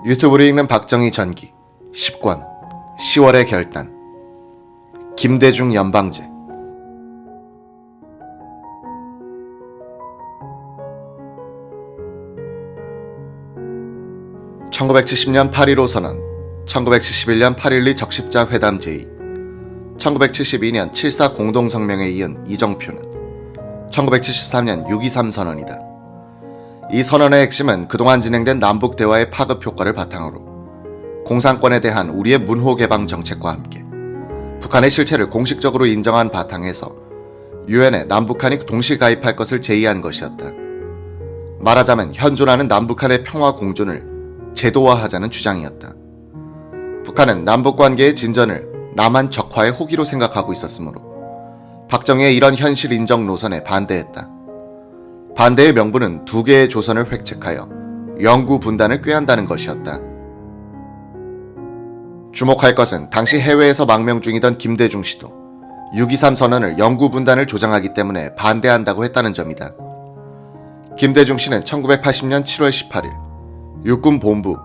유튜브를 읽는 박정희 전기 10권 10월의 결단 김대중 연방제 1970년 8.15 선언 1971년 8.12 적십자 회담 제의 1972년 7.4 공동성명에 이은 이정표는 1973년 6.23 선언이다. 이 선언의 핵심은 그동안 진행된 남북 대화의 파급 효과를 바탕으로 공산권에 대한 우리의 문호 개방 정책과 함께 북한의 실체를 공식적으로 인정한 바탕에서 유엔에 남북한이 동시 가입할 것을 제의한 것이었다. 말하자면 현존하는 남북한의 평화 공존을 제도화하자는 주장이었다. 북한은 남북관계의 진전을 남한 적화의 호기로 생각하고 있었으므로 박정희의 이런 현실 인정 노선에 반대했다. 반대의 명분은 두 개의 조선을 획책하여 영구 분단을 꾀한다는 것이었다. 주목할 것은 당시 해외에서 망명 중이던 김대중 씨도 6.23 선언을 영구 분단을 조장하기 때문에 반대한다고 했다는 점이다. 김대중 씨는 1980년 7월 18일 육군본부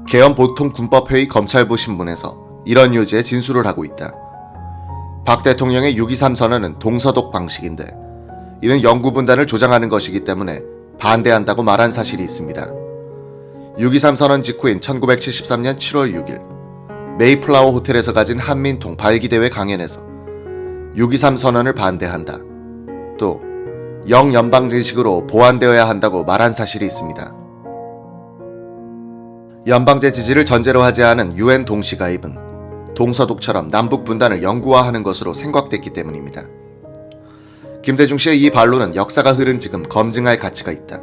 계엄보통군법회의 검찰부 신문에서 이런 요지의 진술을 하고 있다. 박 대통령의 6.23 선언은 동서독 방식인데 이는 영구 분단을 조장하는 것이기 때문에 반대한다고 말한 사실이 있습니다. 6.23 선언 직후인 1973년 7월 6일 메이플라워 호텔에서 가진 한민통 발기대회 강연에서 6.23 선언을 반대한다. 또 영연방제식으로 보완되어야 한다고 말한 사실이 있습니다. 연방제 지지를 전제로 하지 않은 유엔 동시가입은 동서독처럼 남북 분단을 영구화하는 것으로 생각됐기 때문입니다. 김대중 씨의 이 반론은 역사가 흐른 지금 검증할 가치가 있다.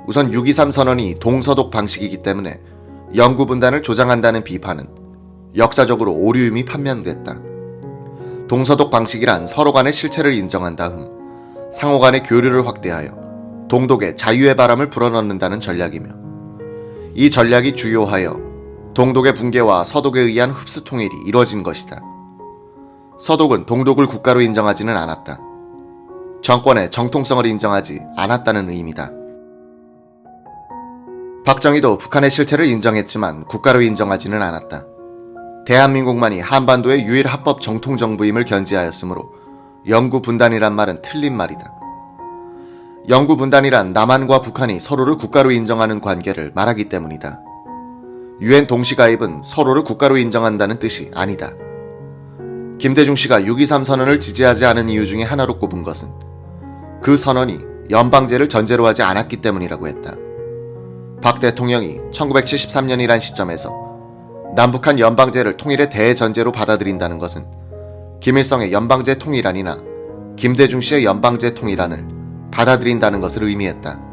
우선 6.23 선언이 동서독 방식이기 때문에 영구 분단을 조장한다는 비판은 역사적으로 오류임이 판명됐다. 동서독 방식이란 서로 간의 실체를 인정한 다음 상호 간의 교류를 확대하여 동독에 자유의 바람을 불어넣는다는 전략이며 이 전략이 주요하여 동독의 붕괴와 서독에 의한 흡수 통일이 이뤄진 것이다. 서독은 동독을 국가로 인정하지는 않았다. 정권의 정통성을 인정하지 않았다는 의미다. 박정희도 북한의 실체를 인정했지만 국가로 인정하지는 않았다. 대한민국만이 한반도의 유일 합법 정통정부임을 견지하였으므로 영구 분단이란 말은 틀린 말이다. 영구 분단이란 남한과 북한이 서로를 국가로 인정하는 관계를 말하기 때문이다. 유엔 동시가입은 서로를 국가로 인정한다는 뜻이 아니다. 김대중 씨가 6.23 선언을 지지하지 않은 이유 중에 하나로 꼽은 것은 그 선언이 연방제를 전제로 하지 않았기 때문이라고 했다. 박 대통령이 1973년이란 시점에서 남북한 연방제를 통일의 대전제로 받아들인다는 것은 김일성의 연방제 통일안이나 김대중 씨의 연방제 통일안을 받아들인다는 것을 의미했다.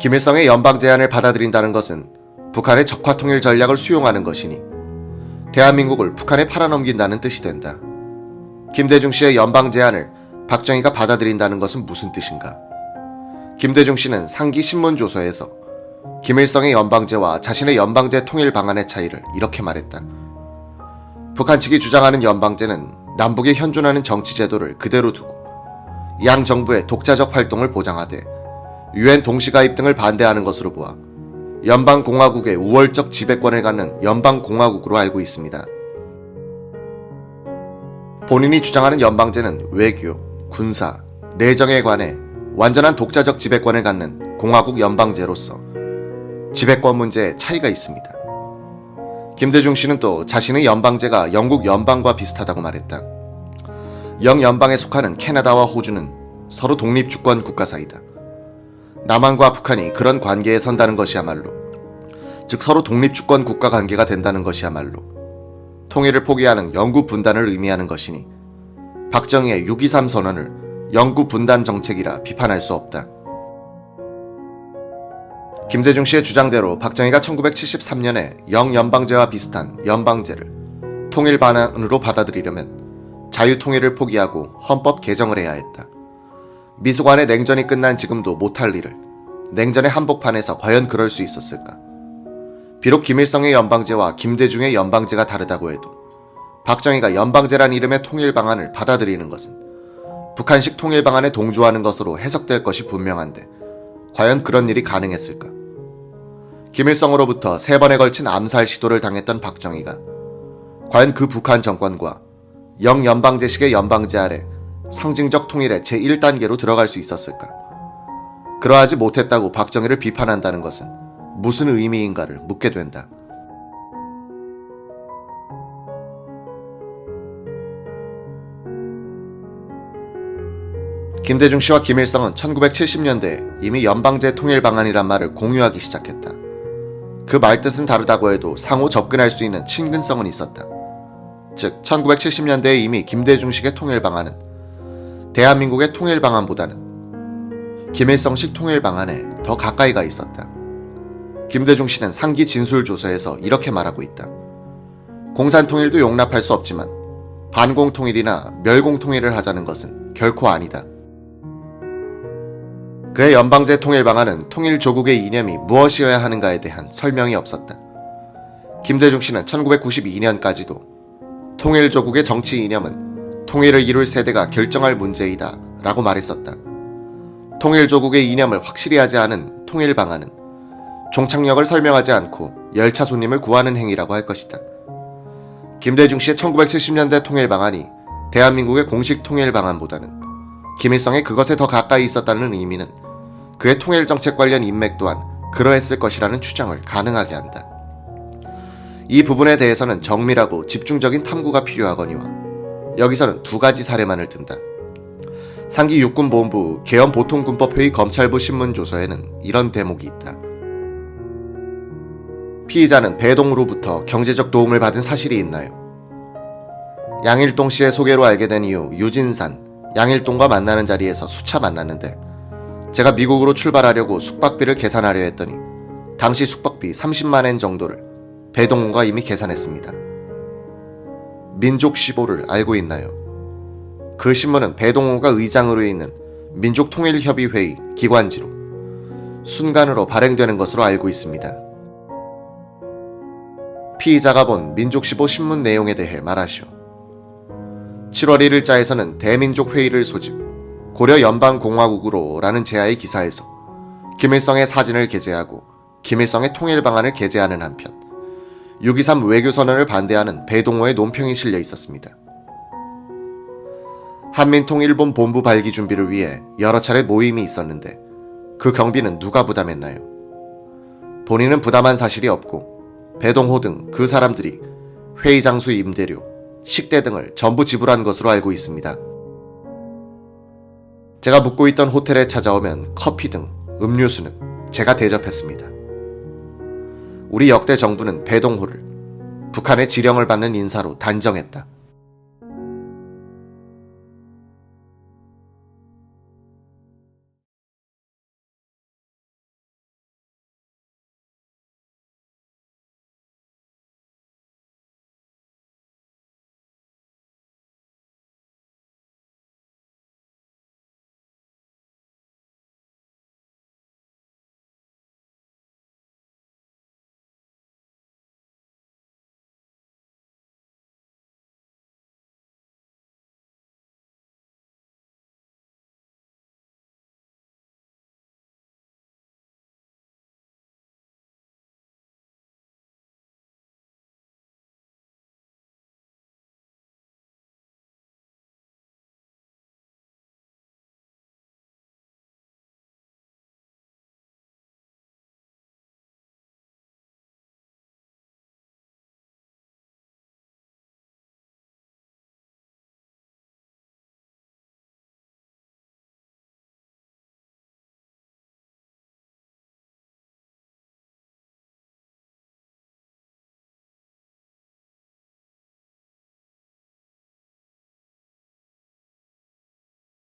김일성의 연방제안을 받아들인다는 것은 북한의 적화통일 전략을 수용하는 것이니 대한민국을 북한에 팔아넘긴다는 뜻이 된다. 김대중 씨의 연방제안을 박정희가 받아들인다는 것은 무슨 뜻인가? 김대중 씨는 상기 신문조서에서 김일성의 연방제와 자신의 연방제 통일 방안의 차이를 이렇게 말했다. 북한 측이 주장하는 연방제는 남북이 현존하는 정치제도를 그대로 두고 양 정부의 독자적 활동을 보장하되 유엔 동시가입 등을 반대하는 것으로 보아 연방공화국의 우월적 지배권을 갖는 연방공화국으로 알고 있습니다. 본인이 주장하는 연방제는 외교, 군사, 내정에 관해 완전한 독자적 지배권을 갖는 공화국 연방제로서 지배권 문제에 차이가 있습니다. 김대중 씨는 또 자신의 연방제가 영국 연방과 비슷하다고 말했다. 영연방에 속하는 캐나다와 호주는 서로 독립주권 국가 사이다. 남한과 북한이 그런 관계에 선다는 것이야말로, 즉 서로 독립주권 국가 관계가 된다는 것이야말로 통일을 포기하는 영구 분단을 의미하는 것이니 박정희의 6.23 선언을 영구 분단 정책이라 비판할 수 없다. 김대중 씨의 주장대로 박정희가 1973년에 영연방제와 비슷한 연방제를 통일 반환으로 받아들이려면 자유통일을 포기하고 헌법 개정을 해야 했다. 미소 간의 냉전이 끝난 지금도 못할 일을 냉전의 한복판에서 과연 그럴 수 있었을까? 비록 김일성의 연방제와 김대중의 연방제가 다르다고 해도 박정희가 연방제란 이름의 통일 방안을 받아들이는 것은 북한식 통일 방안에 동조하는 것으로 해석될 것이 분명한데 과연 그런 일이 가능했을까? 김일성으로부터 3번에 걸친 암살 시도를 당했던 박정희가 과연 그 북한 정권과 영연방제식의 연방제 아래 상징적 통일의 제1단계로 들어갈 수 있었을까? 그러하지 못했다고 박정희를 비판한다는 것은 무슨 의미인가를 묻게 된다. 김대중 씨와 김일성은 1970년대에 이미 연방제 통일 방안이란 말을 공유하기 시작했다. 그 말뜻은 다르다고 해도 상호 접근할 수 있는 친근성은 있었다. 즉 1970년대에 이미 김대중식의 통일 방안은 대한민국의 통일 방안보다는 김일성식 통일 방안에 더 가까이가 있었다. 김대중 씨는 상기 진술조서에서 이렇게 말하고 있다. 공산통일도 용납할 수 없지만 반공통일이나 멸공통일을 하자는 것은 결코 아니다. 그의 연방제 통일 방안은 통일조국의 이념이 무엇이어야 하는가에 대한 설명이 없었다. 김대중 씨는 1992년까지도 통일조국의 정치 이념은 통일을 이룰 세대가 결정할 문제이다 라고 말했었다. 통일조국의 이념을 확실히 하지 않은 통일 방안은 종착역을 설명하지 않고 열차 손님을 구하는 행위라고 할 것이다. 김대중 씨의 1970년대 통일 방안이 대한민국의 공식 통일 방안보다는 김일성의 그것에 더 가까이 있었다는 의미는 그의 통일 정책 관련 인맥 또한 그러했을 것이라는 추정을 가능하게 한다. 이 부분에 대해서는 정밀하고 집중적인 탐구가 필요하거니와 여기서는 2가지 사례만을 든다. 상기 육군본부 계엄보통군법회의 검찰부 신문조서에는 이런 대목이 있다. 피의자는 배동으로부터 경제적 도움을 받은 사실이 있나요? 양일동 씨의 소개로 알게 된 이후 유진산, 양일동과 만나는 자리에서 수차 만났는데 제가 미국으로 출발하려고 숙박비를 계산하려 했더니 당시 숙박비 30만엔 정도를 배동훈과 이미 계산했습니다. 민족시보를 알고 있나요? 그 신문은 배동훈과 의장으로 있는 민족통일협의회의 기관지로 순간으로 발행되는 것으로 알고 있습니다. 피의자가 본 민족시보 신문 내용에 대해 말하시오. 7월 1일자에서는 대민족회의를 소집, 고려연방공화국으로 라는 제하의 기사에서 김일성의 사진을 게재하고 김일성의 통일 방안을 게재하는 한편 6.23 외교선언을 반대하는 배동호의 논평이 실려 있었습니다. 한민통일본 본부 발기 준비를 위해 여러 차례 모임이 있었는데 그 경비는 누가 부담했나요? 본인은 부담한 사실이 없고 배동호 등 그 사람들이 회의 장소 임대료, 식대 등을 전부 지불한 것으로 알고 있습니다. 제가 묵고 있던 호텔에 찾아오면 커피 등 음료수는 제가 대접했습니다. 우리 역대 정부는 배동호를 북한의 지령을 받는 인사로 단정했다.